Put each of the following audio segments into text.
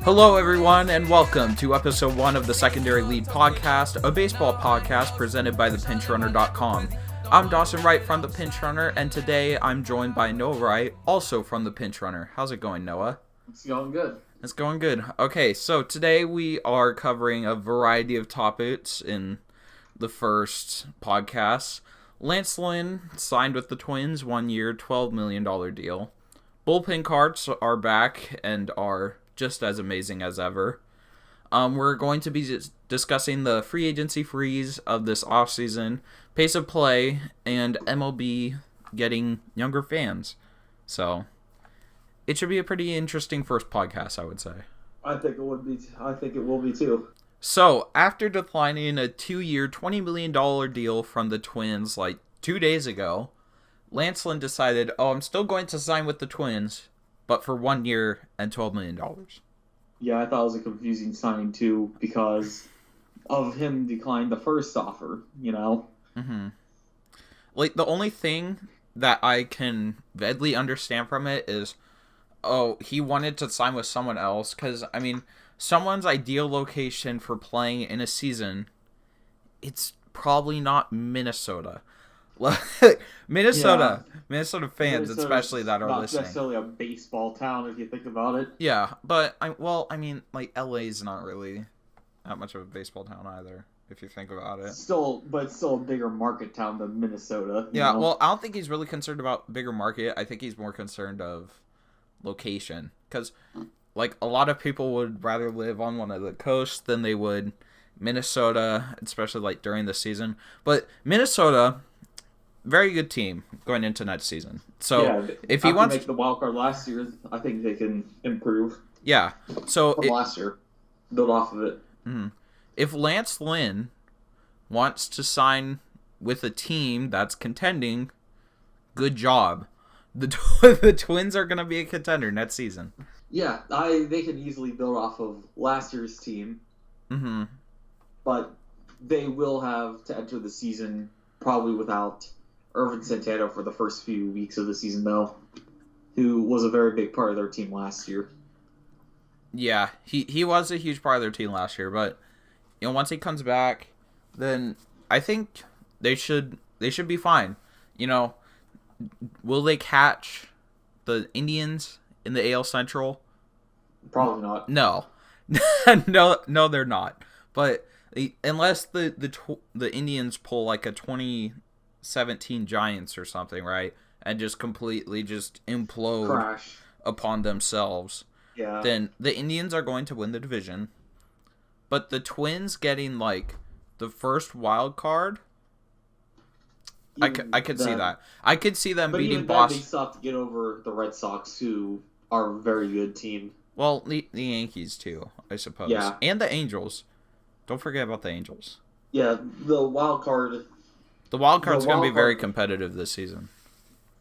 Hello, everyone, and welcome to episode 1 of the Secondary Lead Podcast, a baseball podcast presented by thepinchRunner.com. I'm Dawson Wright from The Pinch Runner, and today I'm joined by Noah Wright, also from The Pinch Runner. How's it going, Noah? It's going good. It's going good. Okay, so today we are covering a variety of topics in the first podcast. Lance Lynn signed with the Twins, 1 year, $12 million deal. Bullpen cards are back and are just as amazing as ever. We're going to be discussing the free agency freeze of this offseason, pace of play, and MLB getting younger fans. So, it should be a pretty interesting first podcast, I would say. I think it would be. I think it will be too. So, after declining a 2-year, $20 million deal from the Twins like 2 days ago, Lance Lynn decided, I'm still going to sign with the Twins, but for 1 year and $12 million. Yeah, I thought it was a confusing signing too because of him declining the first offer, Mm-hmm. Like, the only thing that I can vaguely understand from it is, he wanted to sign with someone else, because, I mean, someone's ideal location for playing in a season, it's probably not Minnesota. Minnesota fans, especially that are not listening. Not necessarily a baseball town if you think about it. Yeah, but I mean, like LA's not really that much of a baseball town either, if you think about it. But it's still a bigger market town than Minnesota. Yeah, well, I don't think he's really concerned about bigger market. I think he's more concerned of location, because like a lot of people would rather live on one of the coasts than they would Minnesota, especially like during the season. But Minnesota, very good team going into next season. So yeah, if he wants to make the wild card last year, I think they can improve. Yeah. So from last year, build off of it. Mm-hmm. If Lance Lynn wants to sign with a team that's contending, good job. The Twins are going to be a contender next season. Yeah, they can easily build off of last year's team. Mm-hmm. But they will have to enter the season probably without Irvin Santana for the first few weeks of the season, though, who was a very big part of their team last year. Yeah, he was a huge part of their team last year, but once he comes back, then I think they should be fine. Will they catch the Indians in the AL Central? Probably not. No, no, they're not. But unless the Indians pull like a 2017 Giants or something, right, and just completely just implode Crash upon themselves, then the Indians are going to win the division. But the Twins getting like the first wild card, I could see that. I could see them beating Boston. They still have to get over the Red Sox, who are a very good team. Well, the Yankees too, I suppose. Yeah. And the Angels. Don't forget about the Angels. Yeah, the wild card. The wild card's going to be very competitive this season.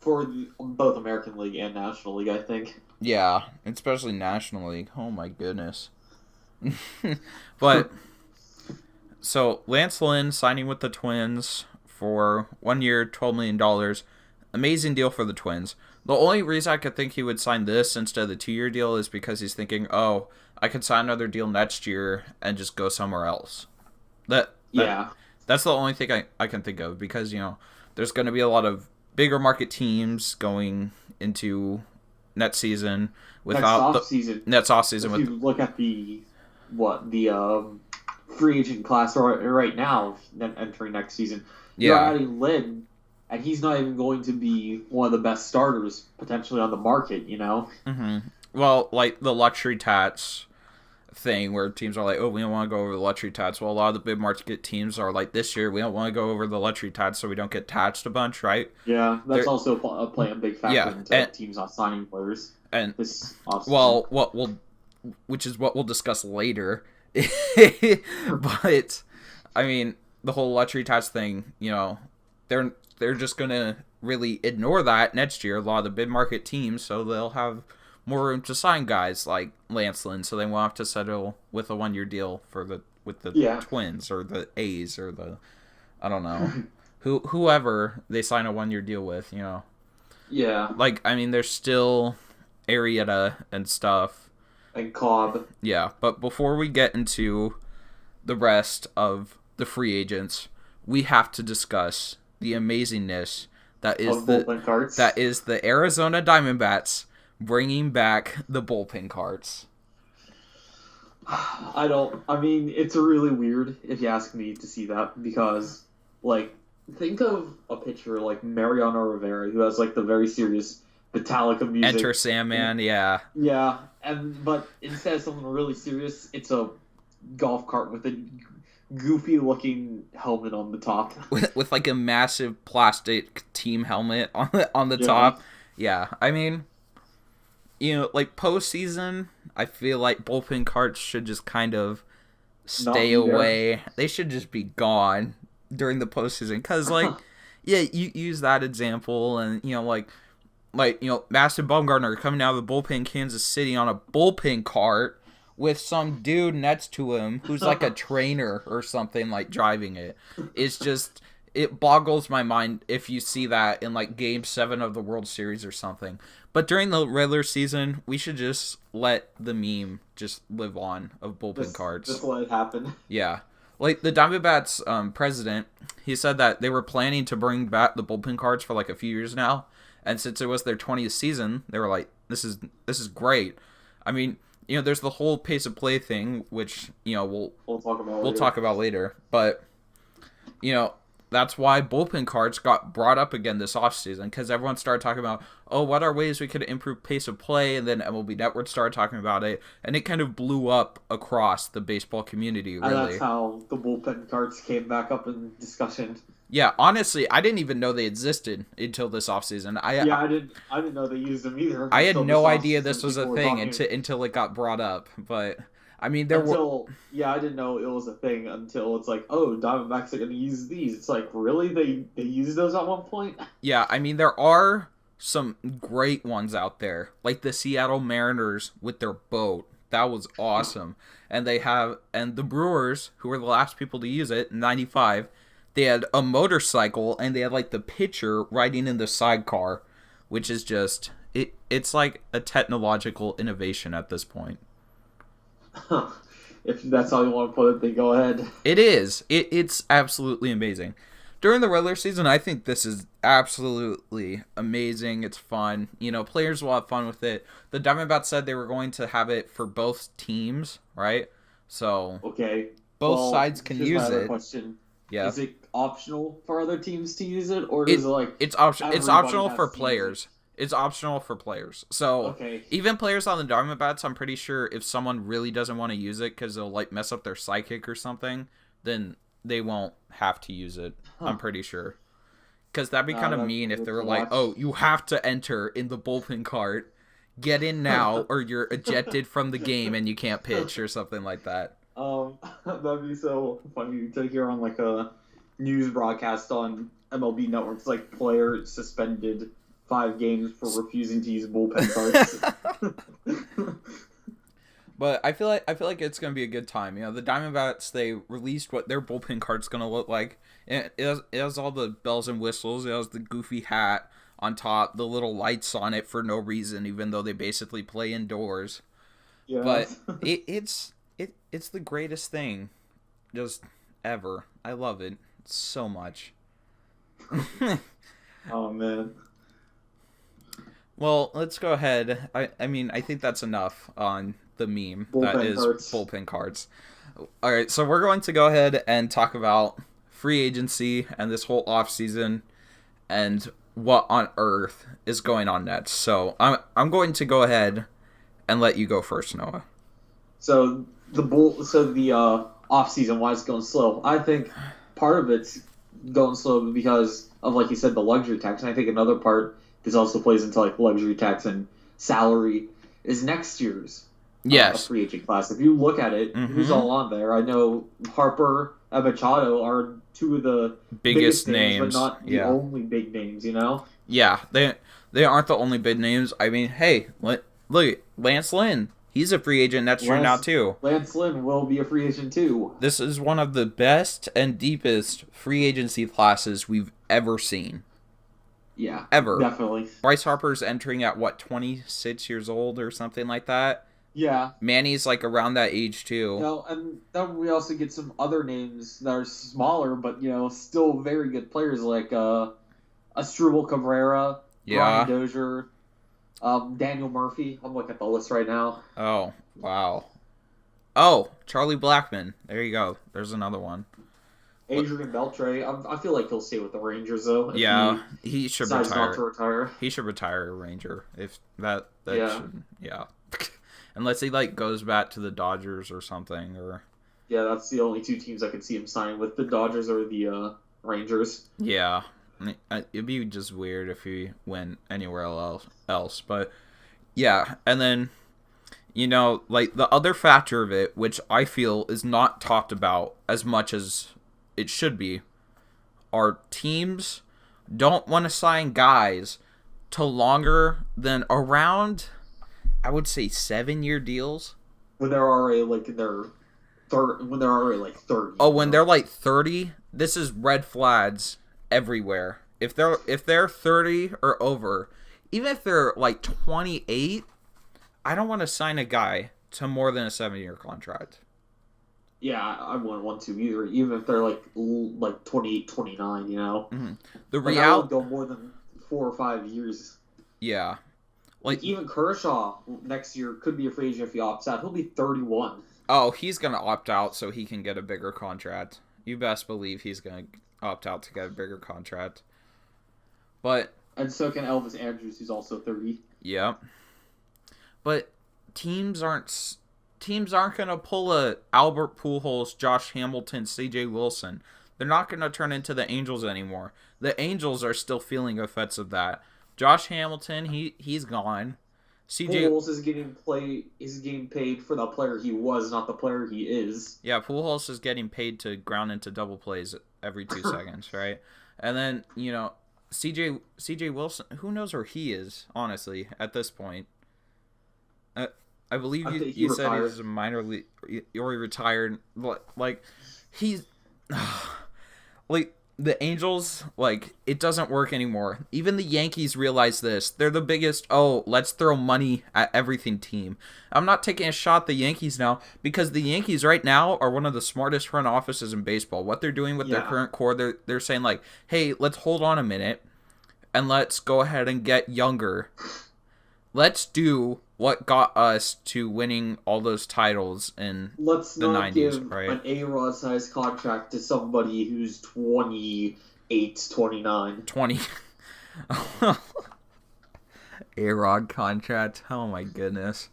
For both American League and National League, I think. Yeah, especially National League. Oh my goodness. But, so, Lance Lynn signing with the Twins for 1 year, $12 million. Amazing deal for the Twins. The only reason I could think he would sign this instead of the 2-year deal is because he's thinking, I could sign another deal next year and just go somewhere else. That's the only thing I can think of, because, there's going to be a lot of bigger market teams going into next season without next offseason. If you look at the free agent class right now, then entering next season, you're adding Lynn, and he's not even going to be one of the best starters potentially on the market, Mm-hmm. Well, like the luxury tats thing where teams are like, we don't want to go over the luxury tats. Well, a lot of the big market teams are like, this year we don't want to go over the luxury tats so we don't get taxed a bunch, right? Yeah, that's also playing a big factor into teams not signing players. And this which is what we'll discuss later. But I mean, the whole luxury tax thing, they're just gonna really ignore that next year. A lot of the big market teams, so they'll have more room to sign guys like Lance Lynn, so they won't have to settle with a 1-year deal with the Twins or the A's or the, I don't know, whoever they sign a 1-year deal with, Yeah. Like, I mean, there's still Arrieta and stuff. and Cobb. Yeah, but before we get into the rest of the free agents, we have to discuss the amazingness that is Of bullpen carts. the Arizona Diamondbacks bringing back the bullpen carts. I mean, it's really weird if you ask me to see that because, like, think of a pitcher like Mariano Rivera who has like the very serious Metallica music. Enter Sandman, yeah. Yeah, but instead of something really serious, it's a golf cart with a goofy looking helmet on the top. With like a massive plastic team helmet on the Yeah. top. Yeah, I mean, like postseason, I feel like bullpen carts should just kind of stay be there. away. They should just be gone during the postseason because, like, yeah, you use that example, and like Madison Bumgarner coming out of the bullpen, Kansas City, on a bullpen cart with some dude next to him who's like a trainer or something, like driving it. It's just, it boggles my mind if you see that in like Game 7 of the World Series or something. But during the regular season, we should just let the meme just live on of bullpen carts. Just let it happen. Yeah. Like the Diamondbacks president, he said that they were planning to bring back the bullpen carts for like a few years now. And since it was their 20th season, they were like, this is great. I mean, there's the whole pace of play thing, which, we'll talk about later. But, that's why bullpen carts got brought up again this offseason, because everyone started talking about, what are ways we could improve pace of play, and then MLB Network started talking about it, and it kind of blew up across the baseball community, really. And that's how the bullpen carts came back up in discussion. Yeah, honestly, I didn't even know they existed until this offseason. I didn't know they used them either. I had until no this idea offseason this was a people were thing talking. until it got brought up. But I mean, I didn't know it was a thing until it's like, oh, Diamondbacks are going to use these. It's like, really? They used those at one point? Yeah, I mean, there are some great ones out there, like the Seattle Mariners with their boat. That was awesome. And the Brewers, who were the last people to use it in 95, they had a motorcycle, and they had like the pitcher riding in the sidecar, which is just, it's like a technological innovation at this point. If that's how you want to put it, then go ahead. It is. It's absolutely amazing. During the regular season, I think this is absolutely amazing. It's fun. Players will have fun with it. The Diamondbacks said they were going to have it for both teams, right? So Okay. both sides can here's use my other it. Question. Yeah. Is it optional for other teams to use it, or is it like it's optional? It's everybody optional has for to use it? players. It's optional for players. So Okay. even players on the Diamondbacks, I'm pretty sure if someone really doesn't want to use it because they'll like mess up their psychic or something, then they won't have to use it. I'm pretty sure. Because that'd be kind of that's mean if cool they were to like, watch. oh, you have to enter in the bullpen cart. Get in now or you're ejected from the game and you can't pitch or something like that. That'd be so funny to hear on like a news broadcast on MLB Network. It's like player suspended 5 games for refusing to use bullpen carts. But I feel like it's gonna be a good time. The Diamondbacks, they released what their bullpen cart's gonna look like. It has all the bells and whistles. It has the goofy hat on top, the little lights on it for no reason, even though they basically play indoors. Yeah. But it's the greatest thing, just ever. I love it so much. Oh man. Well, let's go ahead. I mean, I think that's enough on the meme Bullpen that is carts. bullpen cards. All right, so we're going to go ahead and talk about free agency and this whole offseason and what on earth is going on next. So I'm going to go ahead and let you go first, Noah. So the off season, why it's going slow? I think part of it's going slow because of, like you said, the luxury tax, and I think another part this also plays into like luxury tax and salary is next year's free agent class. If you look at it, who's all on there? I know Harper and Machado are 2 of the biggest names, but not the yeah. only big names. Yeah, they aren't the only big names. I mean, hey, look, Lance Lynn. He's a free agent next year now, too. Lance Lynn will be a free agent, too. This is one of the best and deepest free agency classes we've ever seen. Yeah. Ever. Definitely. Bryce Harper's entering at, 26 years old or something like that? Yeah. Manny's like around that age too. And then we also get some other names that are smaller, but still very good players like Asdrubal Cabrera, Brian Yeah. Dozier, Daniel Murphy. I'm looking at the list right now. Oh, wow. Oh, Charlie Blackmon. There you go. There's another one. Adrian Beltre. I feel like he'll stay with the Rangers though. If Yeah, he should decides not retire. to retire. He should retire a Ranger if that Yeah. should, yeah. Unless he like goes back to the Dodgers or something or Yeah, that's the only two teams I could see him signing with: the Dodgers or the Rangers. yeah. It'd be just weird if he went anywhere else, but yeah, and then like the other factor of it, which I feel is not talked about as much as it should be, are teams don't want to sign guys to longer than around, I would say, 7-year deals. When they're already like in their when they're already like 30. Oh, when they're like 30, this is red flags everywhere. If they're 30 or over, even if they're like 28, I don't want to sign a guy to more than a 7-year contract. Yeah, I wouldn't want to either, even if they're like 28, 29, Mm-hmm. The Like, I would go more than 4 or 5 years. Yeah. Like even Kershaw next year could be a free agent if he opts out. He'll be 31. Oh, he's going to opt out so he can get a bigger contract. You best believe he's going to opt out to get a bigger contract. But And so can Elvis Andrews, who's also 30. yeah. But teams aren't going to pull a Albert Pujols, Josh Hamilton, CJ Wilson. They're not going to turn into the Angels anymore. The Angels are still feeling effects of that. Josh Hamilton, he's gone. CJ Pujols is getting paid for the player he was, not the player he is. Yeah, Pujols is getting paid to ground into double plays every 2 seconds, right? And then, CJ Wilson, who knows where he is, honestly, at this point. I believe you said he was a minor league, or he retired. Like, he's, like, the Angels, like, it doesn't work anymore. Even the Yankees realize this. They're the biggest, let's throw money at everything team. I'm not taking a shot at the Yankees now, because the Yankees right now are one of the smartest front offices in baseball. What they're doing with their current core, they're saying, like, hey, let's hold on a minute, and let's go ahead and get younger. Let's do what got us to winning all those titles in Let's the not 90s, give right? an A-Rod sized contract to somebody who's 28, 29. 20. A-Rod contract. Oh my goodness.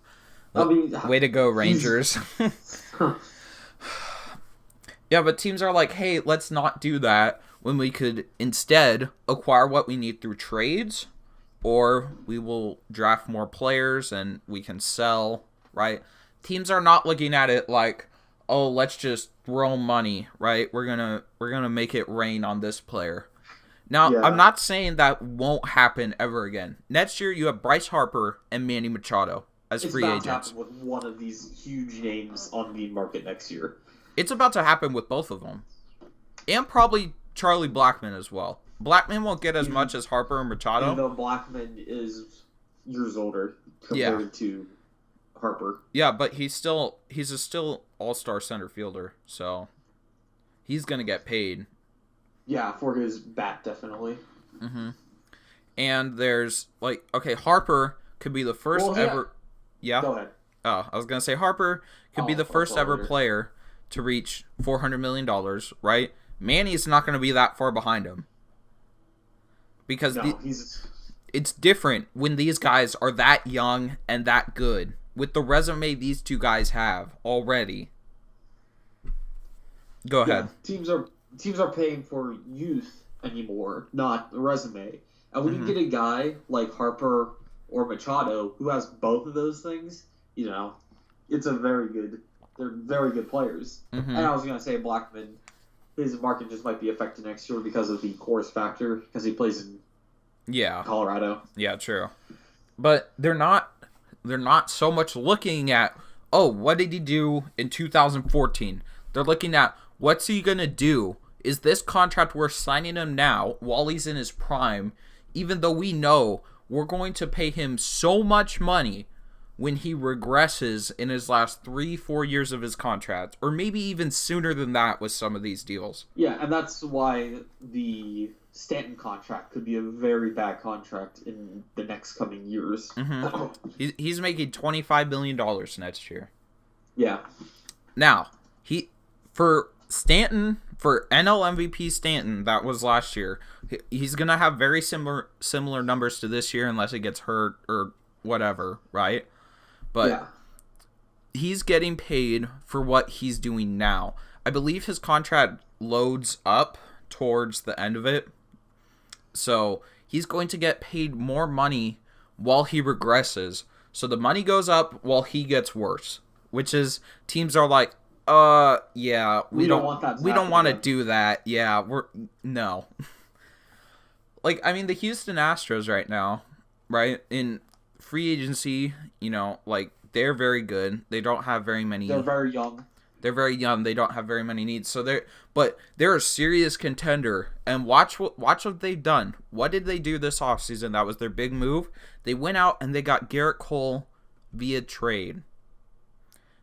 I mean, Way to go, Rangers. Yeah, but teams are like, hey, let's not do that when we could instead acquire what we need through trades, or we will draft more players and we can sell, right? Teams are not looking at it like, oh, let's just throw money, right? We're gonna make it rain on this player. Now, Yeah. I'm not saying that won't happen ever again. Next year, you have Bryce Harper and Manny Machado as It's free about to agents. happen with one of these huge names on the market next year. It's about to happen with both of them. And probably Charlie Blackmon as well. Blackmon won't get as much as Harper and Machado. Even though Blackmon is years older compared to Harper. Yeah, but he's a still all-star center fielder, so he's going to get paid. Yeah, for his bat, definitely. Mm-hmm. And there's, like, okay, Harper could be the first ever... Yeah? Go ahead. Oh, I was going to say Harper could be the first ever later. player to reach $400 million, right? Manny's not going to be that far behind him. Because No, it's different when these guys are that young and that good. With the resume these two guys have already. Go ahead. Yeah, teams are paying for youth anymore, not the resume. And when you get a guy like Harper or Machado who has both of those things, it's a very good. They're very good players. Mm-hmm. And I was gonna say Blackmon, his market just might be affected next year because of the course factor, because he plays in Colorado. Yeah, true. But they're not so much looking at, oh, what did he do in 2014? They're looking at, what's he going to do? Is this contract worth signing him now while he's in his prime, even though we know we're going to pay him so much money when he regresses in his last 3-4 years of his contract, or maybe even sooner than that with some of these deals. Yeah, and that's why the Stanton contract could be a very bad contract in the next coming years. He's making $25 million next year. Yeah. Now, for Stanton, for NL MVP Stanton, that was last year, he's going to have very similar numbers to this year unless he gets hurt or whatever, right? But he's getting paid for what he's doing now. I believe his contract loads up towards the end of it. So he's going to get paid more money while he regresses. So the money goes up while he gets worse. Which is, teams are like, yeah, we don't want to do that. Yeah, no. Like, I mean, the Houston Astros right now, right, in free agency, you know, like, they're very good. They don't have very many. They're very young. They're very young. They don't have very many needs. So they're a serious contender. And watch what they've done. What did they do this offseason? That was their big move. They went out and they got Garrett Cole via trade.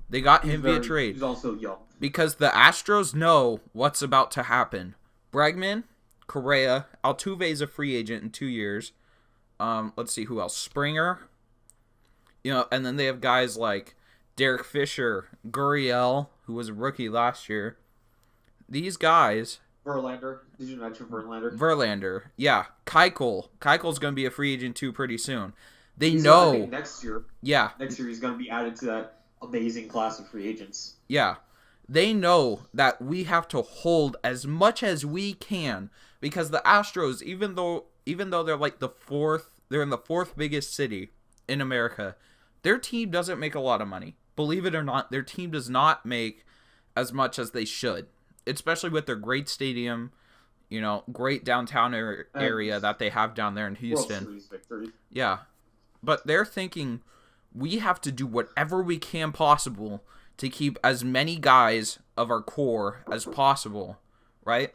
They got him via trade. He's also young. Because the Astros know what's about to happen. Bregman, Correa, Altuve's a free agent in 2 years. Let's see who else. Springer. You know, and then they have guys like Derek Fisher, Gurriel, who was a rookie last year. These guys. Verlander. Did you mention Verlander? Verlander. Yeah. Keuchel. Keuchel's going to be a free agent too pretty soon. He's know. I think next year. Yeah. Next year he's going to be added to that amazing class of free agents. Yeah. They know that we have to hold as much as we can because the Astros, even though they're like they're in the fourth biggest city in America, their team doesn't make a lot of money. Believe it or not, their team does not make as much as they should, especially with their great stadium, you know, great downtown area that they have down there in Houston. World Series victory. Yeah. But they're thinking we have to do whatever we can possible to keep as many guys of our core as possible, right?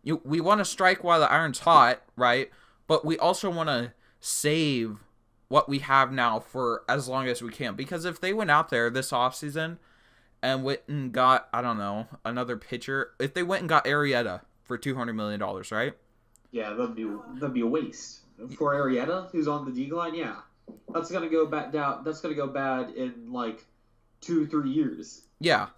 We want to strike while the iron's hot, right? But we also want to save what we have now for as long as we can. Because if they went out there this offseason and went and got, I don't know, another pitcher, if they went and got Arrieta for $200 million, right? Yeah, that'd be a waste. For Arrieta, who's on the decline, yeah. That's gonna go back down. That's gonna go bad in like 2-3 years. Yeah.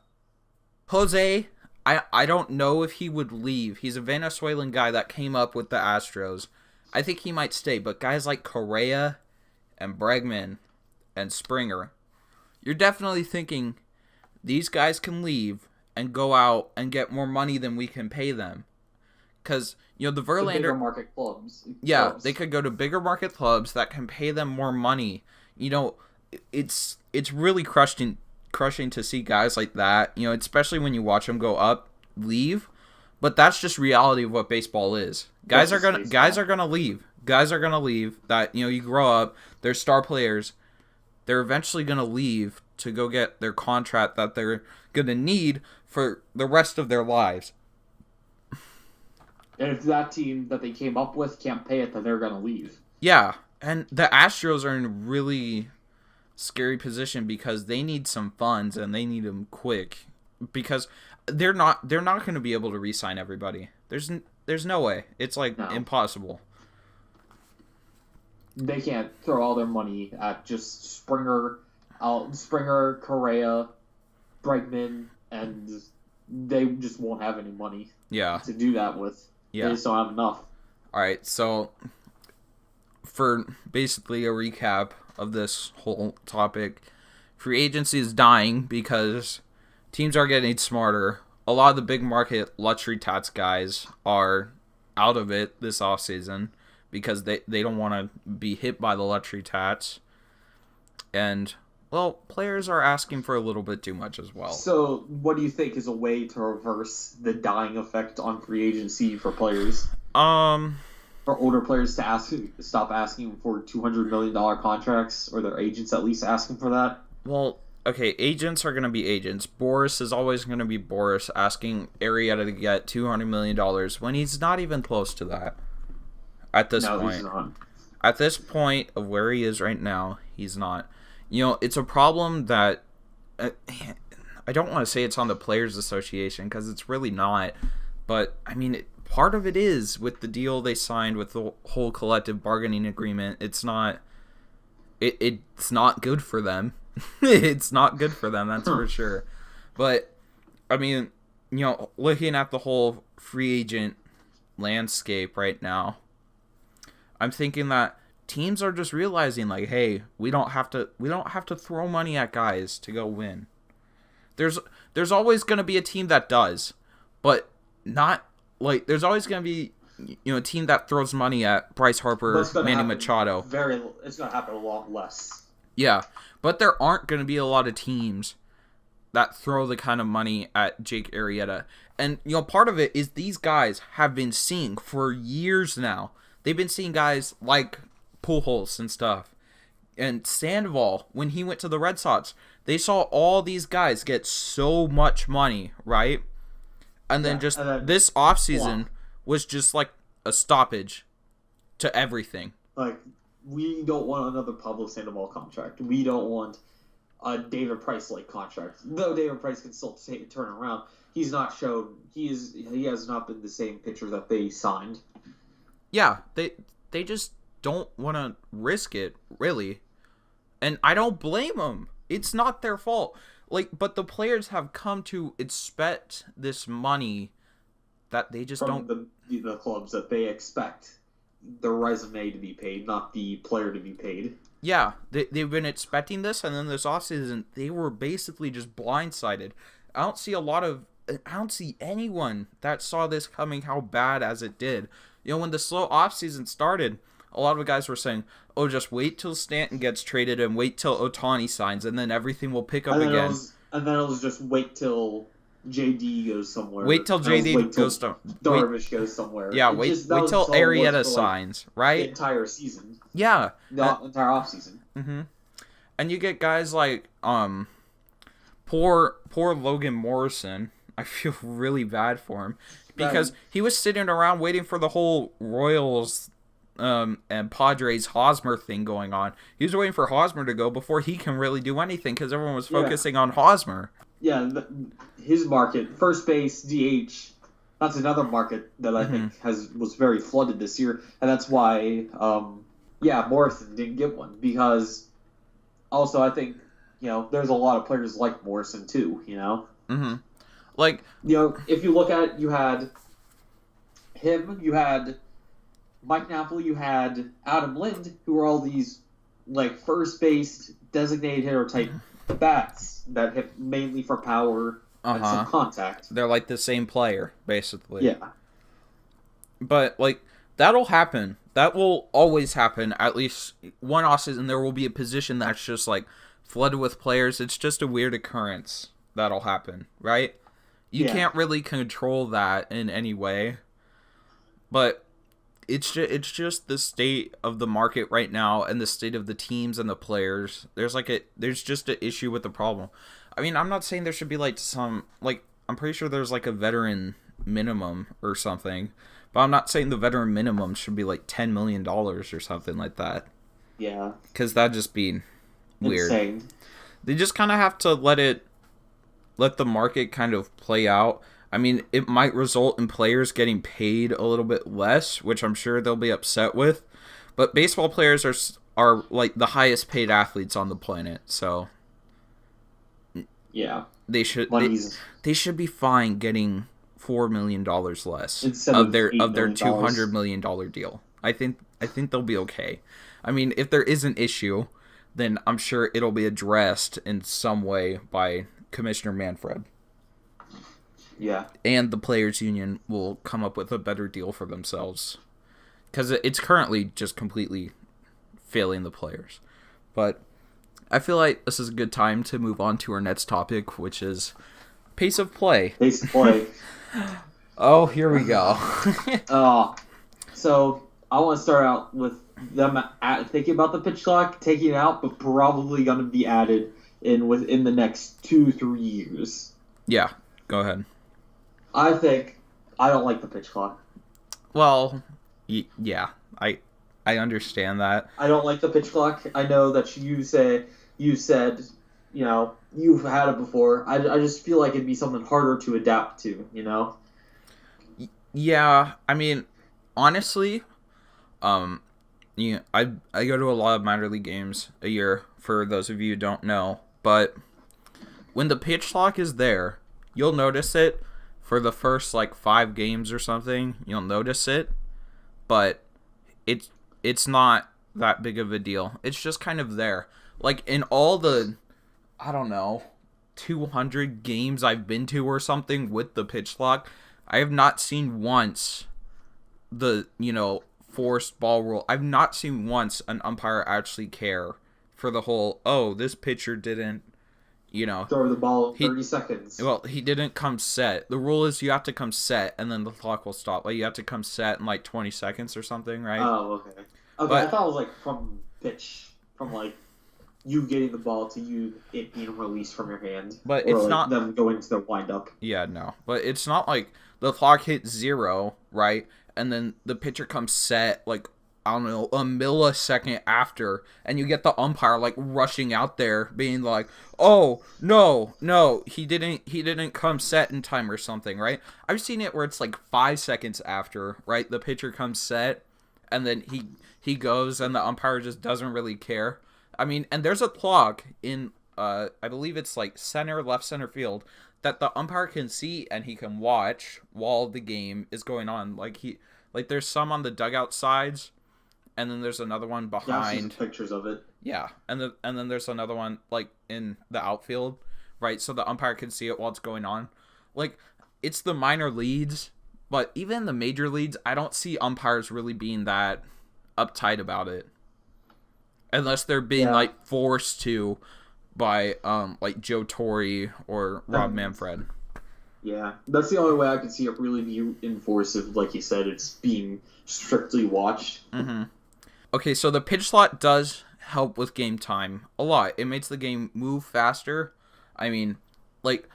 Jose, I don't know if he would leave. He's a Venezuelan guy that came up with the Astros. I think he might stay, but guys like Correa and Bregman and Springer, you're definitely thinking these guys can leave and go out and get more money than we can pay them. Because, you know, the Verlander... bigger market clubs. Yeah, they could go to bigger market clubs that can pay them more money. You know, it's really crushing to see guys like that, you know, especially when you watch them go up, leave. But that's just reality of what baseball is. Guys are gonna leave. Guys are gonna leave. That, you know, you grow up, they're star players. They're eventually gonna leave to go get their contract that they're gonna need for the rest of their lives. And if that team that they came up with can't pay it, then they're gonna leave. Yeah, and the Astros are in a really scary position because they need some funds and they need them quick because they're not going to be able to re-sign everybody. There's no way. It's like impossible. They can't throw all their money at just Springer, Correa, Bregman, and they just won't have any money. Yeah. To do that with. Yeah. They just don't have enough. All right, so for basically a recap of this whole topic, free agency is dying because teams are getting smarter. A lot of the big market luxury tats guys are out of it this offseason because they don't want to be hit by the luxury tats. And, well, players are asking for a little bit too much as well. So, what do you think is a way to reverse the dying effect on free agency for players? For older players to stop asking for $200 million contracts, or their agents at least asking for that? Well, okay, agents are going to be agents. Boris is always going to be Boris asking Arrieta to get $200 million when he's not even close to that at this point. He's not. At this point of where he is right now, he's not. It's a problem that I don't want to say it's on the Players Association because it's really not. But, I mean, part of it is with the deal they signed with the whole collective bargaining agreement. It's not good for them. It's not good for them, that's for sure. But, I mean, looking at the whole free agent landscape right now, I'm thinking that teams are just realizing, like, hey, we don't have to throw money at guys to go win. There's always going to be a team that does, but not like there's always going to be a team that throws money at Bryce Harper, Manny Machado. It's going to happen a lot less. Yeah, but there aren't going to be a lot of teams that throw the kind of money at Jake Arrieta. And part of it is these guys have been seeing for years now. They've been seeing guys like Pujols and stuff. And Sandoval, when he went to the Red Sox, they saw all these guys get so much money, right? And then this offseason was just like a stoppage to everything. Like, we don't want another Pablo Sandoval contract. We don't want a David Price-like contract. Though David Price can still turn around, he's not shown. He has not been the same pitcher that they signed. Yeah, they just don't want to risk it, really. And I don't blame them. It's not their fault. But the players have come to expect this money that they just from don't. The clubs that they expect the resume to be paid, not the player to be paid. Yeah, they've been expecting this, and then this offseason, they were basically just blindsided. I don't see anyone that saw this coming how bad as it did. When the slow offseason started, a lot of guys were saying, oh, just wait till Stanton gets traded and wait till Ohtani signs, and then everything will pick up again. And then it was just wait till JD goes somewhere. Wait till JD goes to... Darvish goes somewhere. Yeah, wait till Arrieta signs, right? The entire season. Yeah. The entire offseason. Mm-hmm. And you get guys like, poor Logan Morrison. I feel really bad for him. Because he was sitting around waiting for the whole Royals and Padres Hosmer thing going on. He was waiting for Hosmer to go before he can really do anything because everyone was focusing on Hosmer. Yeah, his market, first base, DH, that's another market that I think was very flooded this year, and that's why, Morrison didn't get one, because also I think, there's a lot of players like Morrison too, Mm-hmm. If you look at it, you had him, you had Mike Napoli, you had Adam Lind, who were all these, first base, designated hitter type bats that hit mainly for power and some contact. They're like the same player, basically. Yeah. But, that'll happen. That will always happen. At least one offseason, there will be a position that's just, flooded with players. It's just a weird occurrence that'll happen, right? You can't really control that in any way. But it's just the state of the market right now and the state of the teams and the players. There's just an issue with the problem. I mean, I'm not saying there should be I'm pretty sure there's a veteran minimum or something, but I'm not saying the veteran minimum should be $10 million or something like that. Yeah. Because that'd just be weird. Insane. They just kind of have to let the market kind of play out. I mean, it might result in players getting paid a little bit less, which I'm sure they'll be upset with. But baseball players are the highest paid athletes on the planet, so yeah, they should be fine getting $4 million less instead of their $8 $200 million deal. I think they'll be okay. I mean, if there is an issue, then I'm sure it'll be addressed in some way by Commissioner Manfred. Yeah. And the players' union will come up with a better deal for themselves. Because it's currently just completely failing the players. But I feel like this is a good time to move on to our next topic, which is pace of play. Pace of play. Oh, here we go. So I want to start out with them thinking about the pitch clock, taking it out, but probably going to be added within the next 2-3 years. Yeah, go ahead. I don't like the pitch clock. Well, yeah, I understand that. I don't like the pitch clock. I know that you say you said, you've had it before. I just feel like it'd be something harder to adapt to, Yeah, I mean, honestly, I go to a lot of minor league games a year. For those of you who don't know, but when the pitch clock is there, you'll notice it for the first like 5 games or something. You'll notice it, but it's not that big of a deal. It's just kind of there. Like in all the, I don't know, 200 games I've been to or something with the pitch clock, I have not seen once the, forced ball rule. I've not seen once an umpire actually care for the whole, oh, this pitcher didn't, throw the ball 30 seconds. Well, he didn't come set. The rule is you have to come set and then the clock will stop. Like you have to come set in like 20 seconds or something, right? Oh, okay. Okay, I thought it was like from pitch, from like you getting the ball to it being released from your hand. But or it's like not them going to their windup. Yeah, no. But it's not like the clock hits 0, right? And then the pitcher comes set like, I don't know, a millisecond after, and you get the umpire like rushing out there being like, oh, no, he didn't come set in time or something, right? I've seen it where it's like 5 seconds after, right? The pitcher comes set and then he goes and the umpire just doesn't really care. I mean, and there's a clock in I believe it's like left center field that the umpire can see and he can watch while the game is going on. Like there's some on the dugout sides, and then there's another one behind. Yeah, I've seen pictures of it. Yeah, and then there's another one like in the outfield, right? So the umpire can see it while it's going on. Like it's the minor leagues, but even the major leagues, I don't see umpires really being that uptight about it, unless they're being like forced to by like Joe Torre or Rob Manfred. Yeah, that's the only way I can see it really be enforced. If, like you said, it's being strictly watched. Mm-hmm. Okay, so the pitch slot does help with game time a lot. It makes the game move faster. I mean, like,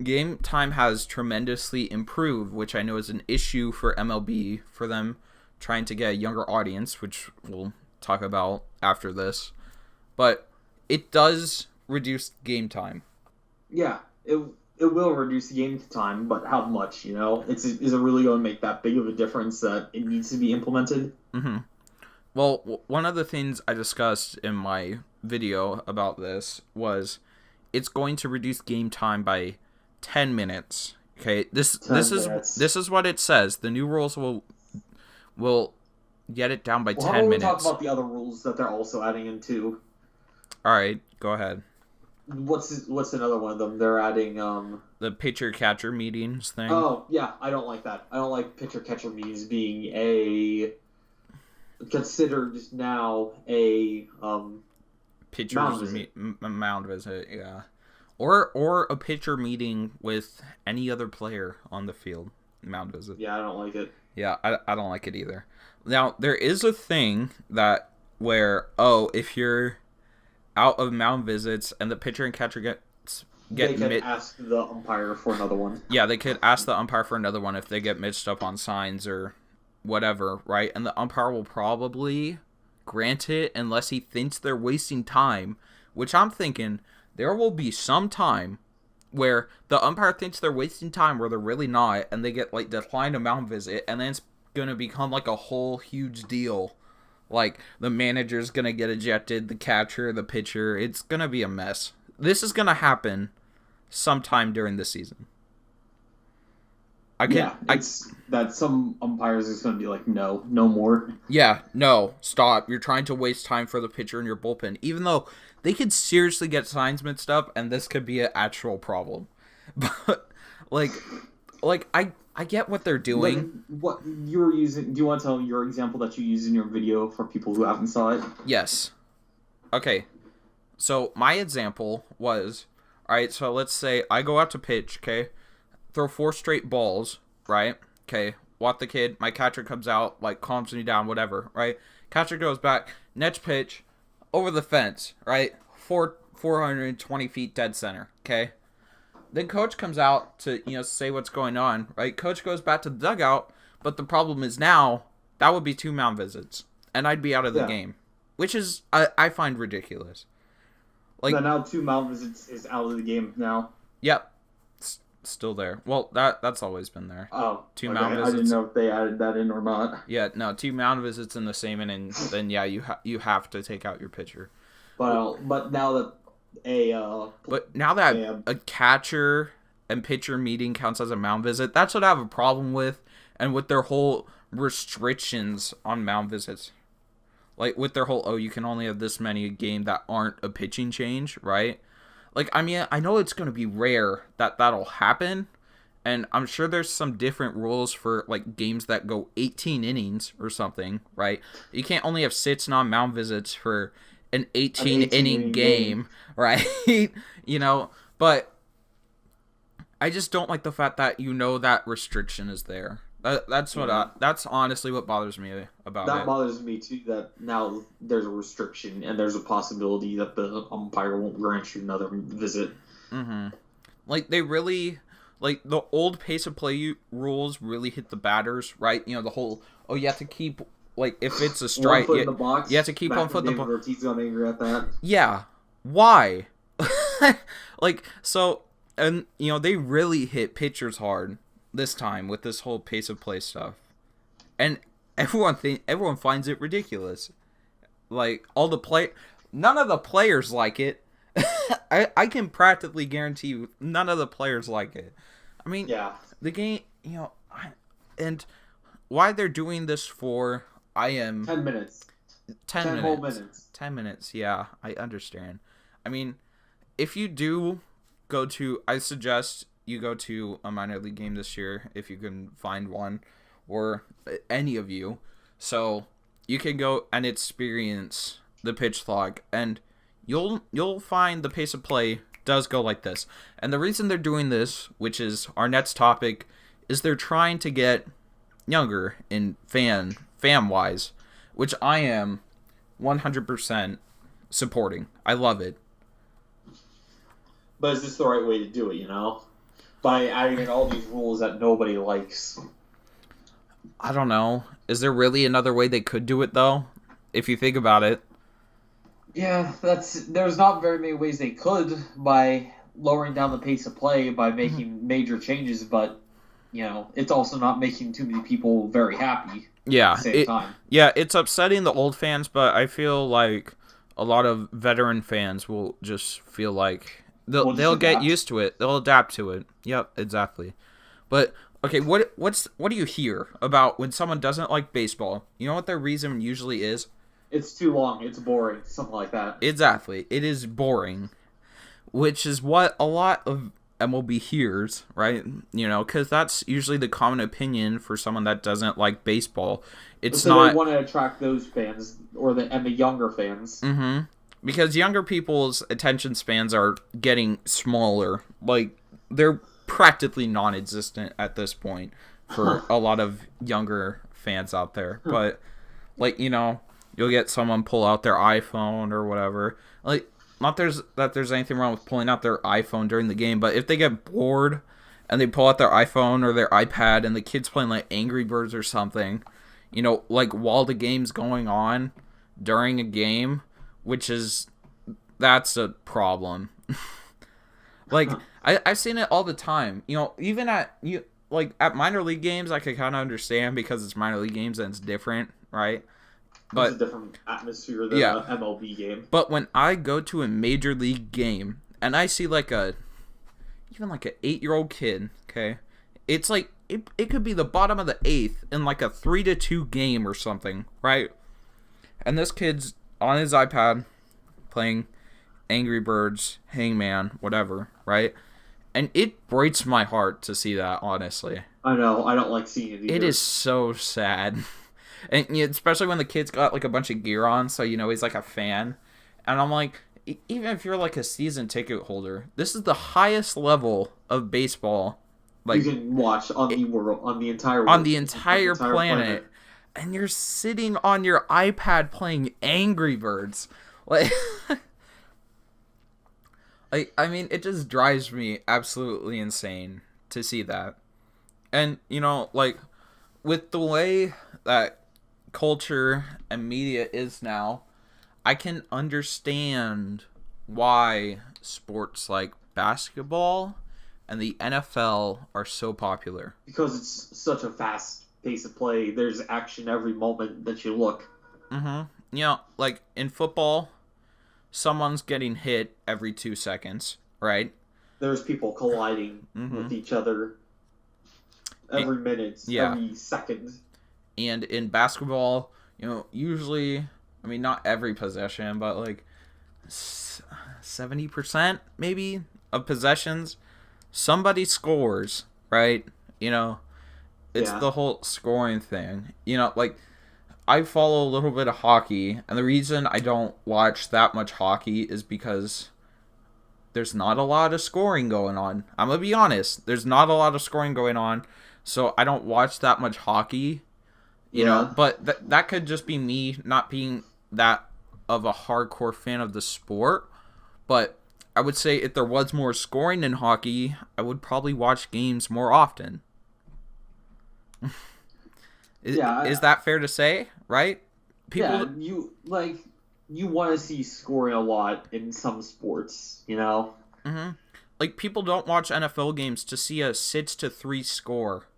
game time has tremendously improved, which I know is an issue for MLB, for them trying to get a younger audience, which we'll talk about after this. But it does reduce game time. Yeah, it will reduce the game time, but how much, is it really going to make that big of a difference that it needs to be implemented? Mm-hmm. Well, one of the things I discussed in my video about this was it's going to reduce game time by 10 minutes. Okay, this is what it says. The new rules will get it down by 10 minutes. Talk about the other rules that they're also adding in too. All right, go ahead. What's another one of them? They're adding the pitcher-catcher meetings thing. Oh, yeah, I don't like that. I don't like pitcher-catcher meetings being considered now a pitcher's mound visit, yeah. Or a pitcher meeting with any other player on the field, mound visit. Yeah, I don't like it. Yeah, I don't like it either. Now, there is a thing that where, if you're out of mound visits and the pitcher and catcher they could ask the umpire for another one. Yeah, they could ask the umpire for another one if they get mixed up on signs or whatever, right? And the umpire will probably grant it unless he thinks they're wasting time, which I'm thinking there will be some time where the umpire thinks they're wasting time where they're really not, and they get like declined a mound visit, and then it's gonna become like a whole huge deal. Like the manager's gonna get ejected, the catcher, the pitcher. It's gonna be a mess. This is gonna happen sometime during the season. That some umpires is going to be like, no more. Yeah, no, stop. You're trying to waste time for the pitcher in your bullpen, even though they could seriously get signs mixed up, and this could be an actual problem. But I get what they're doing. What you were using? Do you want to tell your example that you used in your video for people who haven't saw it? Yes. Okay. So my example was, all right. So let's say I go out to pitch. Okay. Throw 4 straight balls, right? Okay, walk the kid. My catcher comes out, like calms me down, whatever, right? Catcher goes back. Next pitch, over the fence, right? 420 feet dead center. Okay. Then coach comes out to say what's going on, right? Coach goes back to the dugout, but the problem is now that would be 2 mound visits, and I'd be out of the game, which is I find ridiculous. Like, now 2 mound visits is out of the game now. yep, still there. Well, that's always been there. Oh, 2 okay. mound visits. I didn't know if they added that in or not. Yeah, no, 2 mound visits in the same inning, then yeah, you have to take out your pitcher. But now that a catcher and pitcher meeting counts as a mound visit, that's what I have a problem with, and with their whole restrictions on mound visits. Like, with their whole, you can only have this many a game that aren't a pitching change, right? Like, I mean, I know it's going to be rare that that'll happen, and I'm sure there's some different rules for, like, games that go 18 innings or something, right? You can't only have 6 non-mound visits for an 18-inning game, right? You know, but I just don't like the fact that that restriction is there. That's honestly what bothers me about it. That bothers me too, that now there's a restriction and there's a possibility that the umpire won't grant you another visit. Mm-hmm. Like, they really, like, the old pace of play rules really hit the batters, right? You know, the whole, you have to keep, like, if it's a strike, 1 foot in the box. You have to keep 1 foot in the box. Ortiz got angry at that. Yeah. Why? Like, so, and, you know, they really hit pitchers hard this time with this whole pace of play stuff, and everyone finds it ridiculous. Like, none of the players like it. I can practically guarantee you none of the players like it. I mean, yeah, the game, you know, and why they're doing this for, 10 minutes. 10 whole minutes. 10 minutes, yeah, I understand. I mean, if you do I suggest you go to a minor league game this year if you can find one, or any of you, so you can go and experience the pitch clock, and you'll find the pace of play does go like this. And the reason they're doing this, which is our next topic, is they're trying to get younger in fan wise, which I am 100% supporting. I love it. But is this the right way to do it, you know? By adding in all these rules that nobody likes. I don't know. Is there really another way they could do it, though? If you think about it. Yeah, there's not very many ways they could by lowering down the pace of play by making major changes, but, you know, it's also not making too many people very happy. Yeah, at the same time. Yeah, it's upsetting the old fans, but I feel like a lot of veteran fans will just feel like they'll get used to it. They'll adapt to it. Yep, exactly. But okay, what do you hear about when someone doesn't like baseball? You know what their reason usually is? It's too long. It's boring. Something like that. Exactly. It is boring, which is what a lot of MLB hears, right? You know, because that's usually the common opinion for someone that doesn't like baseball. It's so not. They want to attract those fans and the younger fans. Mm-hmm. Because younger people's attention spans are getting smaller. Like, they're practically non-existent at this point for a lot of younger fans out there. But, like, you know, you'll get someone pull out their iPhone or whatever. Like, not that there's anything wrong with pulling out their iPhone during the game, but if they get bored and they pull out their iPhone or their iPad and the kid's playing, like, Angry Birds or something, you know, like, while the game's going on during a game, that's a problem. Like, I've seen it all the time. You know, even at minor league games, I could kind of understand because it's minor league games and it's different, right? But it's a different atmosphere than an MLB game. But when I go to a major league game and I see even an 8-year-old kid, okay, it's like it could be the bottom of the 8th in like a 3-2 game or something, right? And this kid's on his iPad playing Angry Birds, Hangman, whatever, right? And it breaks my heart to see that, honestly. I know. I don't like seeing it either. It is so sad. And especially when the kid's got like a bunch of gear on, so you know he's like a fan. And I'm like, even if you're like a season ticket holder, this is the highest level of baseball you can watch on the entire planet. And you're sitting on your iPad playing Angry Birds. Like, I mean, it just drives me absolutely insane to see that. And, you know, like, with the way that culture and media is now, I can understand why sports like basketball and the NFL are so popular. Because it's such a fast pace of play. There's action every moment that you look. Mm-hmm. You know, like in football, someone's getting hit every 2 seconds, right? There's people colliding with each other every minute, every second. And in basketball, you know, usually, I mean, not every possession, but like 70% maybe of possessions, somebody scores, right? You know, it's the whole scoring thing. You know, like, I follow a little bit of hockey, and the reason I don't watch that much hockey is because there's not a lot of scoring going on. I'm going to be honest. There's not a lot of scoring going on, so I don't watch that much hockey. You know, but that could just be me not being that of a hardcore fan of the sport. But I would say if there was more scoring in hockey, I would probably watch games more often. Is that fair to say, right? You want to see scoring a lot in some sports, you know? Mm-hmm. Like, people don't watch NFL games to see a 6-3 score,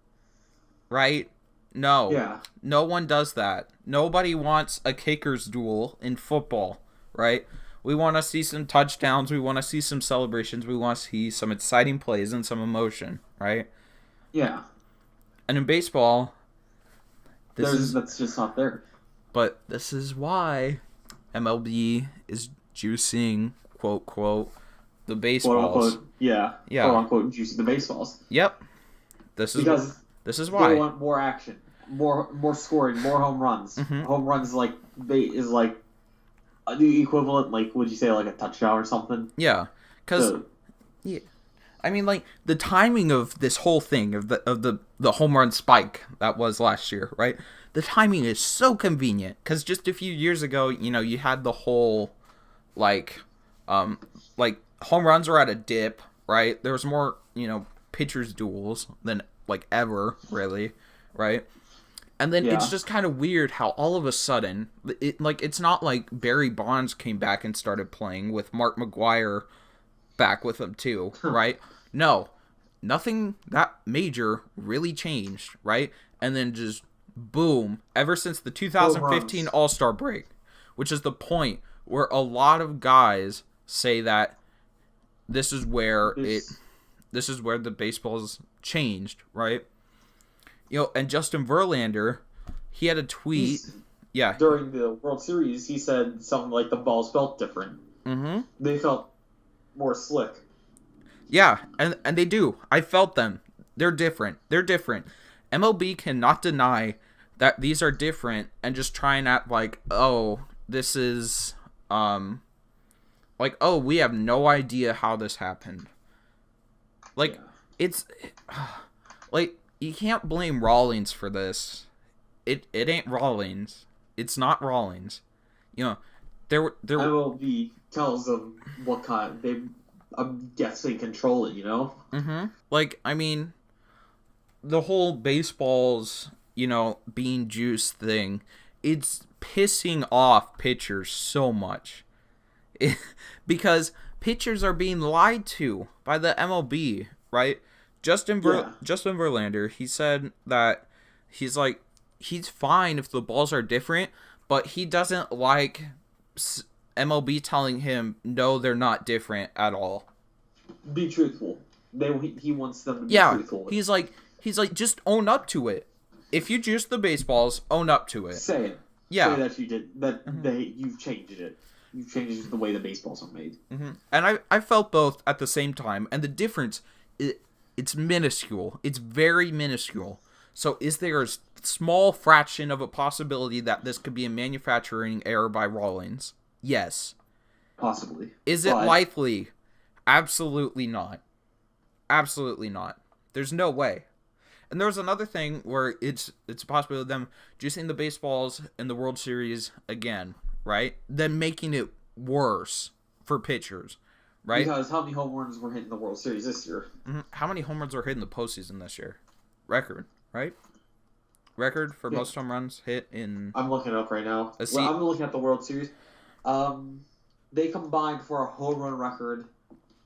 right? No. Yeah. No one does that. Nobody wants a kicker's duel in football, right? We want to see some touchdowns. We want to see some celebrations. We want to see some exciting plays and some emotion, right? Yeah. And in baseball, that's just not there. But this is why MLB is juicing, quote, quote, the baseballs. Quote, unquote, yeah. Quote, unquote, juicing the baseballs. Yep. This is why. They want more action. More scoring, more home runs. Home runs is like the equivalent, like, would you say, like a touchdown or something? Yeah, because I mean, like, the timing of this whole thing of the home run spike that was last year, right? The timing is so convenient because just a few years ago, you know, you had the whole like home runs are at a dip, right? There was more, you know, pitchers duels than like ever, really, right? And then it's just kind of weird how all of a sudden, it's not like Barry Bonds came back and started playing with Mark McGwire back with him too, right? No, nothing that major really changed, right? And then just boom, ever since the 2015 All-Star break, which is the point where a lot of guys say that this is where the baseball's changed, right? You know, and Justin Verlander, he had a tweet. During the World Series, he said something like the balls felt different. Mm-hmm. They felt more slick. Yeah, and they do. I felt them. They're different. MLB cannot deny that these are different and just try and act like, oh, this is, like, oh, we have no idea how this happened. Like, it's, like, you can't blame Rawlings for this. It ain't Rawlings. It's not Rawlings. You know, there MLB tells them what kind I'm guessing control it, you know? Mm-hmm. Like, I mean, the whole baseball's, you know, being juiced thing, it's pissing off pitchers so much. Because pitchers are being lied to by the MLB, right? Justin Verlander, he said that he's fine if the balls are different, but he doesn't like MLB telling him, no, they're not different at all. Be truthful. He wants them to be truthful. He's like, just own up to it. If you juice the baseballs, own up to it. Say it. Yeah. Say that you did. You've changed it. You've changed the way the baseballs are made. Mm-hmm. And I felt both at the same time. And the difference, it's minuscule. It's very minuscule. So is there a small fraction of a possibility that this could be a manufacturing error by Rawlings? Yes. Possibly. Is it likely? Absolutely not. Absolutely not. There's no way. And there was another thing where it's a possibility of them juicing the baseballs in the World Series again, right? Then making it worse for pitchers, right? Because how many home runs were hit in the World Series this year? Mm-hmm. How many home runs were hit in the postseason this year? Record, right? Record for most home runs hit in... I'm looking it up right now. I'm looking at the World Series. they combined for a home run record.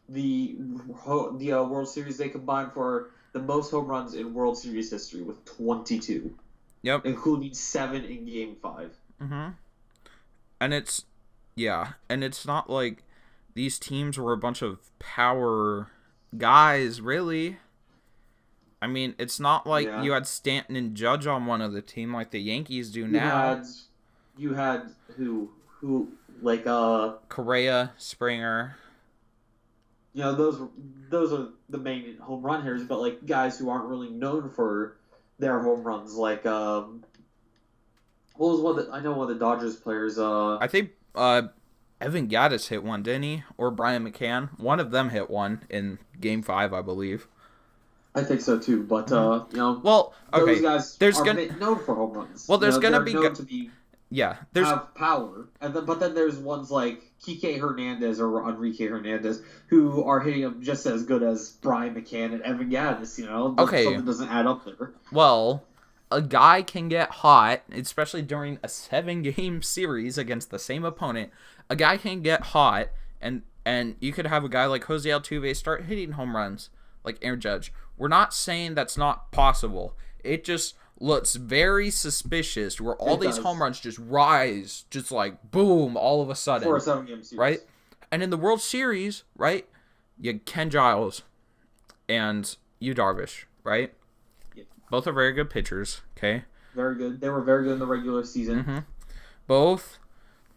The World Series, they combined for the most home runs in World Series history with 22. Yep. Including 7 in Game 5. Mm-hmm. And it's not like these teams were a bunch of power guys, really. I mean, it's not like you had Stanton and Judge on one of the team like the Yankees do now. You had who like Correa, Springer. You know, those are the main home run hitters, but like guys who aren't really known for their home runs, like what was one of the Dodgers players? I think Evan Gattis hit one, didn't he? Or Brian McCann. One of them hit one in Game 5, I believe. I think so too, but you know, well, okay, those guys are known for home runs. Well, there's gonna be there's have power, but then there's ones like Kike Hernandez or Enrique Hernandez who are hitting them just as good as Brian McCann and Evan Gattis. You know, something doesn't add up there. Well, a guy can get hot, especially during a 7-game series against the same opponent. A guy can get hot, and you could have a guy like Jose Altuve start hitting home runs like Aaron Judge. We're not saying that's not possible. It just looks very suspicious where all these home runs just rise, just like boom, all of a sudden. For a 7-game series. Right? And in the World Series, right, you had Ken Giles and Yu Darvish, right? Yeah. Both are very good pitchers, okay? Very good. They were very good in the regular season. Mm-hmm. Both,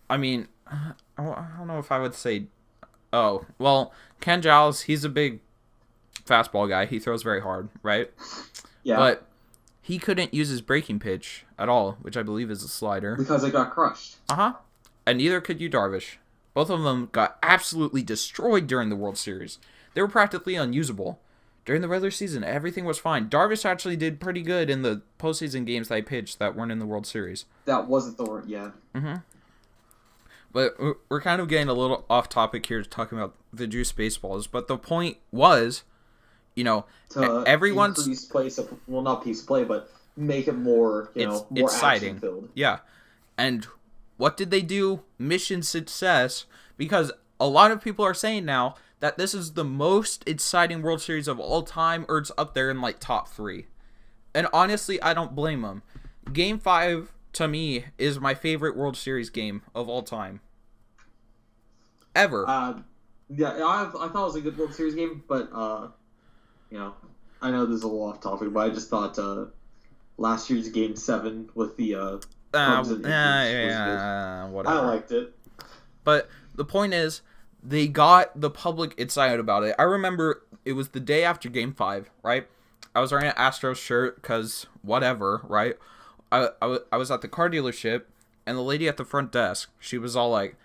I mean, I don't know if I would say, oh, well, Ken Giles, he's a big fastball guy. He throws very hard, right? Yeah. But he couldn't use his breaking pitch at all, which I believe is a slider. Because it got crushed. Uh-huh. And neither could Yu Darvish. Both of them got absolutely destroyed during the World Series. They were practically unusable. During the regular season, everything was fine. Darvish actually did pretty good in the postseason games that he pitched that weren't in the World Series. That wasn't the word, yeah. Mm-hmm. But we're kind of getting a little off topic here talking about the juice baseballs. But the point was, you know, everyone's increase not piece of play, but make it more, more exciting. action-filled. Yeah. And what did they do? Mission success. Because a lot of people are saying now that this is the most exciting World Series of all time, or it's up there in like top 3. And honestly, I don't blame them. Game 5, to me, is my favorite World Series game of all time. Ever. Yeah, I thought it was a good World Series game, but, I know this is a little off topic, but I just thought last year's Game 7 with the Cubs and Indians whatever. I liked it. But the point is, they got the public excited about it. I remember it was the day after Game 5, right? I was wearing an Astros shirt because whatever, right? I was at the car dealership, and the lady at the front desk, she was like,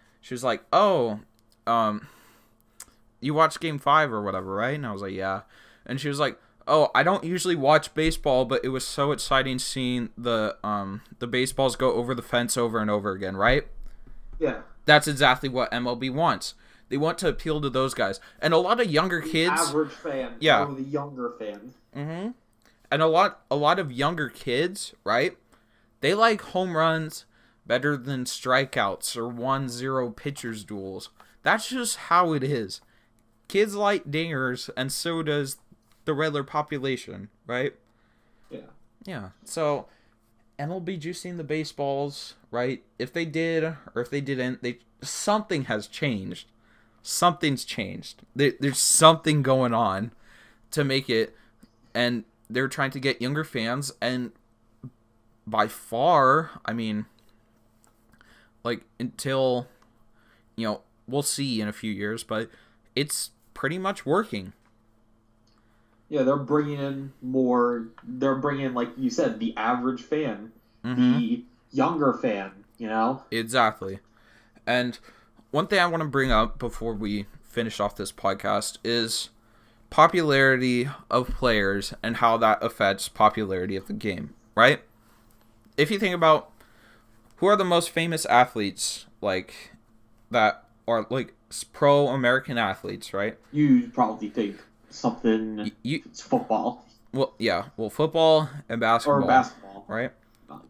oh, you watched Game 5 or whatever, right? And I was like, yeah. And she was like, oh, I don't usually watch baseball, but it was so exciting seeing the baseballs go over the fence over and over again, right? Yeah. That's exactly what MLB wants. They want to appeal to those guys. And a lot of younger kids... average fan. Yeah. Or the younger fan. Mm-hmm. And a lot of younger kids, right? They like home runs better than strikeouts or 1-0 pitchers duels. That's just how it is. Kids like dingers, and so does the regular population, right? Yeah. Yeah. So, MLB juicing the baseballs, right? If they did or if they didn't, something has changed. Something's changed. There's something going on to make it, and they're trying to get younger fans, and by far, I mean, like, until, we'll see in a few years, but it's pretty much working. Yeah, they're bringing in, like you said, the average fan, the younger fan, Exactly. And one thing I want to bring up before we finish off this podcast is popularity of players and how that affects popularity of the game, right? If you think about who are the most famous athletes, like, that are, like, pro American athletes, right? You probably think something, it's football. Well, yeah. Well, football and basketball. Or basketball. Right?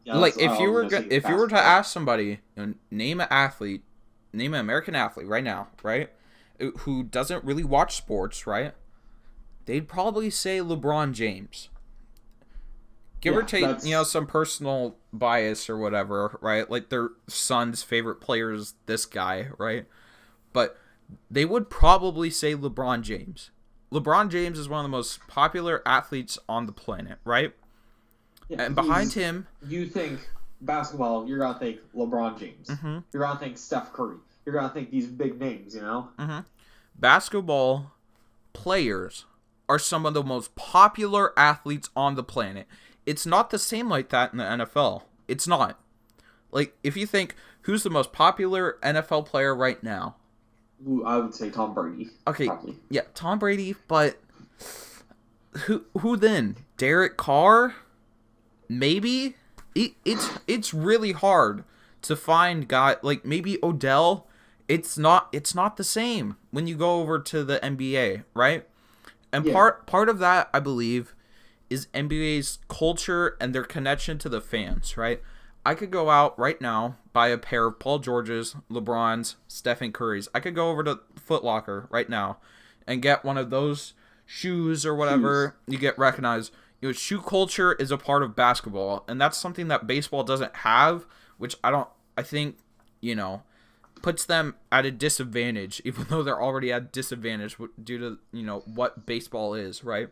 Yeah, like, if you were to ask somebody, name an athlete, name an American athlete right now, right? Who doesn't really watch sports, right? They'd probably say LeBron James. Give or take, some personal bias or whatever, right? Like their son's favorite player is this guy, right? But they would probably say LeBron James. LeBron James is one of the most popular athletes on the planet, right? Yeah, and behind him... You think basketball, you're going to think LeBron James. Mm-hmm. You're going to think Steph Curry. You're going to think these big names, you know? Mm-hmm. Basketball players are some of the most popular athletes on the planet. It's not the same like that in the NFL. It's not. Like, if you think, who's the most popular NFL player right now? I would say Tom Brady. Okay, probably. Yeah, Tom Brady, but who then? Derek Carr? Maybe? It's really hard to find guy like maybe Odell. It's not the same when you go over to the NBA, right? And part of that, I believe, is NBA's culture and their connection to the fans, right? I could go out right now, buy a pair of Paul George's, LeBron's, Stephen Curry's. I could go over to Foot Locker right now and get one of those shoes or whatever. You get recognized. Shoe culture is a part of basketball, and that's something that baseball doesn't have, which I think, puts them at a disadvantage, even though they're already at disadvantage due to, what baseball is, right?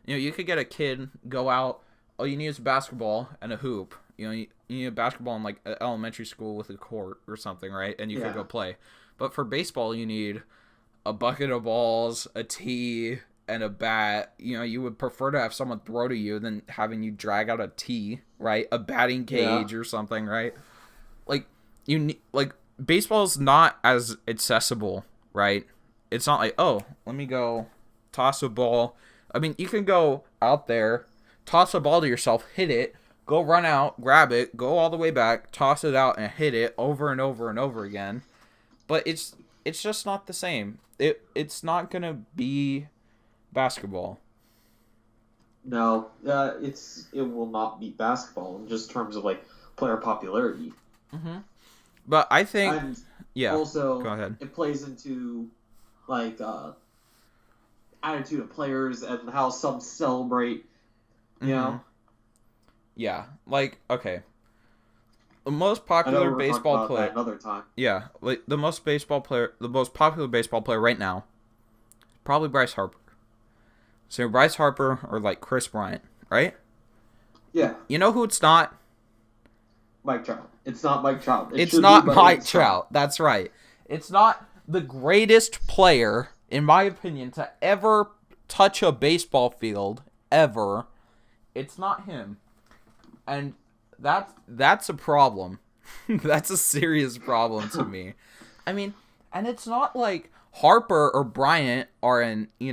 You could get a kid, go out, all you need is a basketball and a hoop. You need a basketball in, like, elementary school with a court or something, right? And you could go play. But for baseball, you need a bucket of balls, a tee, and a bat. You would prefer to have someone throw to you than having you drag out a tee, right? A batting cage or something, right? Like, baseball's not as accessible, right? It's not like, oh, let me go toss a ball. I mean, you can go out there, toss a ball to yourself, hit it, go run out, grab it, go all the way back, toss it out, and hit it over and over and over again. But it's just not the same. It's not gonna be basketball. No, it will not be basketball in just terms of like player popularity. Mm-hmm. But I think, Also, go ahead. It plays into like attitude of players and how some celebrate. You know. Yeah, like, okay. The most popular baseball player. Another time. Yeah, like the most popular baseball player right now, probably Bryce Harper. So Bryce Harper or like Chris Bryant, right? Yeah. You know who it's not? Mike Trout. It's not Mike Trout. It's not Mike Trout. That's right. It's not the greatest player, in my opinion, to ever touch a baseball field ever. It's not him. And that's a problem. That's a serious problem to me. I mean, and it's not like Harper or Bryant are in, I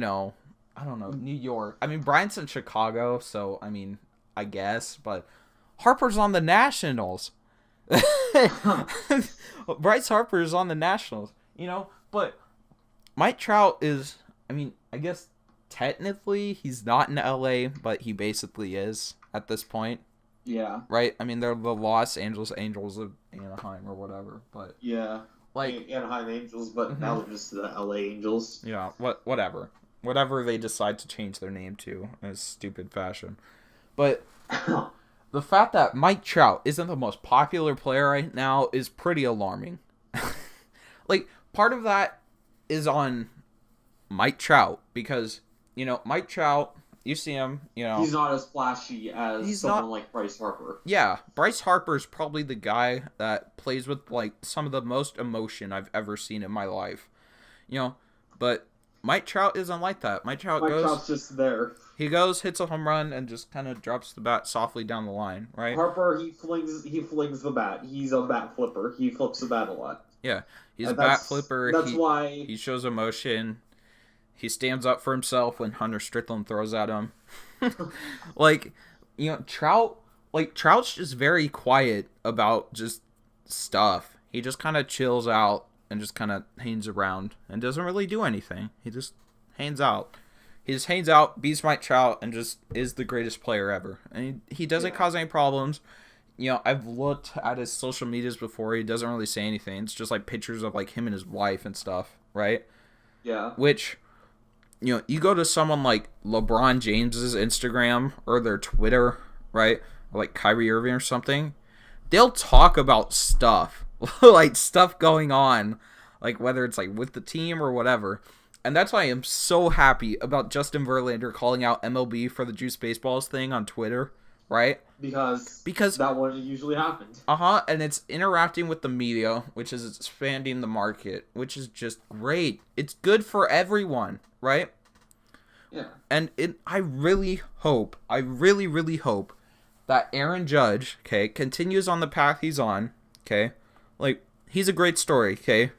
don't know, New York. I mean, Bryant's in Chicago, so, I mean, I guess. But Harper's on the Nationals. Bryce Harper is on the Nationals, But Mike Trout is, I mean, I guess technically he's not in LA, but he basically is at this point. Yeah. Right? I mean, they're the Los Angeles Angels of Anaheim or whatever, but... Yeah. Like Anaheim Angels, but now they're just the LA Angels. Yeah, whatever. Whatever they decide to change their name to in a stupid fashion. But the fact that Mike Trout isn't the most popular player right now is pretty alarming. Like, part of that is on Mike Trout, because, Mike Trout... You see him, He's not as flashy as someone like Bryce Harper. Yeah, Bryce Harper is probably the guy that plays with, like, some of the most emotion I've ever seen in my life. But Mike Trout isn't like that. Mike Trout's just there. He goes, hits a home run, and just kind of drops the bat softly down the line, right? Harper, he flings the bat. He's a bat flipper. He flips the bat a lot. Yeah, he's a bat flipper. That's why... He shows emotion. He stands up for himself when Hunter Strickland throws at him. Trout's just very quiet about just stuff. He just kind of chills out and just kind of hangs around and doesn't really do anything. He just hangs out. He just hangs out, beats Mike Trout, and just is the greatest player ever. And he doesn't cause any problems. I've looked at his social medias before. He doesn't really say anything. It's just like pictures of like him and his wife and stuff, right? Yeah. Which, you go to someone like LeBron James's Instagram or their Twitter, right? Or like Kyrie Irving or something. They'll talk about stuff, like stuff going on, like whether it's like with the team or whatever. And that's why I'm so happy about Justin Verlander calling out MLB for the Juice Baseballs thing on Twitter, right? Because that wouldn't usually happen. And it's interacting with the media, which is expanding the market, which is just great. It's good for everyone, right? Yeah. And I really hope that Aaron Judge, okay, continues on the path he's on, okay? Like, he's a great story, okay?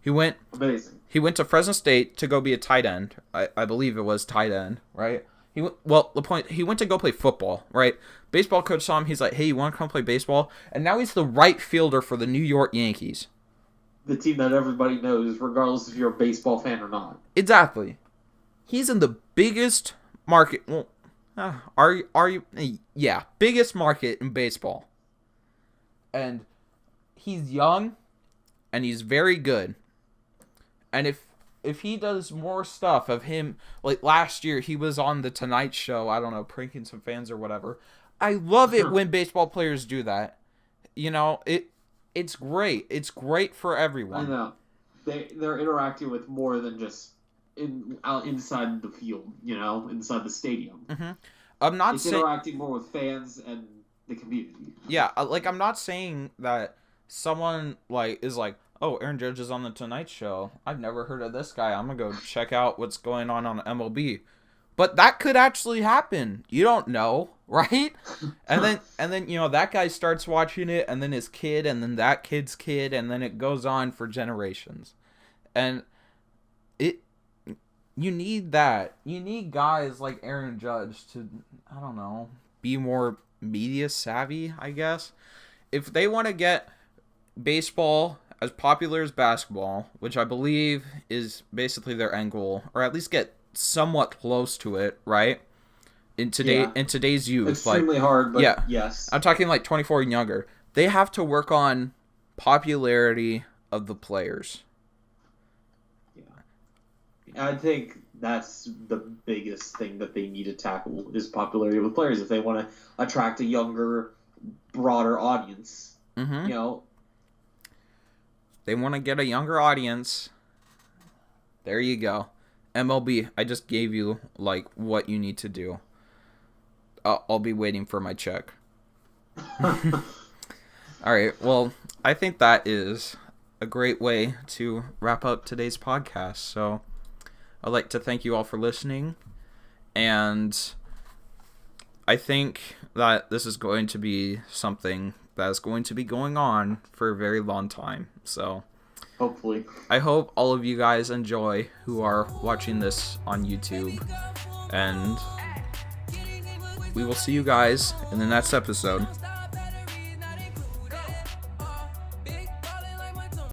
Amazing. He went to Fresno State to go be a tight end. I believe it was tight end, right? He went to go play football, right? Baseball coach saw him. He's like, hey, you want to come play baseball? And now he's the right fielder for the New York Yankees. The team that everybody knows, regardless if you're a baseball fan or not. Exactly. He's in the biggest market. Well, are you? Yeah, biggest market in baseball. And he's young, and he's very good. And if he does more stuff of him, like last year he was on the Tonight Show, I don't know, pranking some fans or whatever. I love it when baseball players do that. It's great. It's great for everyone. I know. They're interacting with more than just inside the field, inside the stadium. Mm-hmm. I'm not saying interacting more with fans and the community. Yeah, like I'm not saying that someone like is like, oh, Aaron Judge is on the Tonight Show. I've never heard of this guy. I'm gonna go check out what's going on MLB. But that could actually happen. You don't know, right? And then that guy starts watching it, and then his kid, and then that kid's kid, and then it goes on for generations. And you need that. You need guys like Aaron Judge to, I don't know, be more media savvy, I guess. If they want to get baseball as popular as basketball, which I believe is basically their end goal, or at least get somewhat close to it, right? In today's youth, extremely hard, but yes, I'm talking like 24 and younger. They have to work on popularity of the players. Yeah, I think that's the biggest thing that they need to tackle is popularity with players if they want to attract a younger, broader audience. Mm-hmm. They want to get a younger audience. There you go. MLB, I just gave you, like, what you need to do. I'll be waiting for my check. Alright, well, I think that is a great way to wrap up today's podcast. So, I'd like to thank you all for listening. And I think that this is going to be something that's going to be going on for a very long time. So hopefully, I hope all of you guys enjoy who are watching this on YouTube, and we will see you guys in the next episode.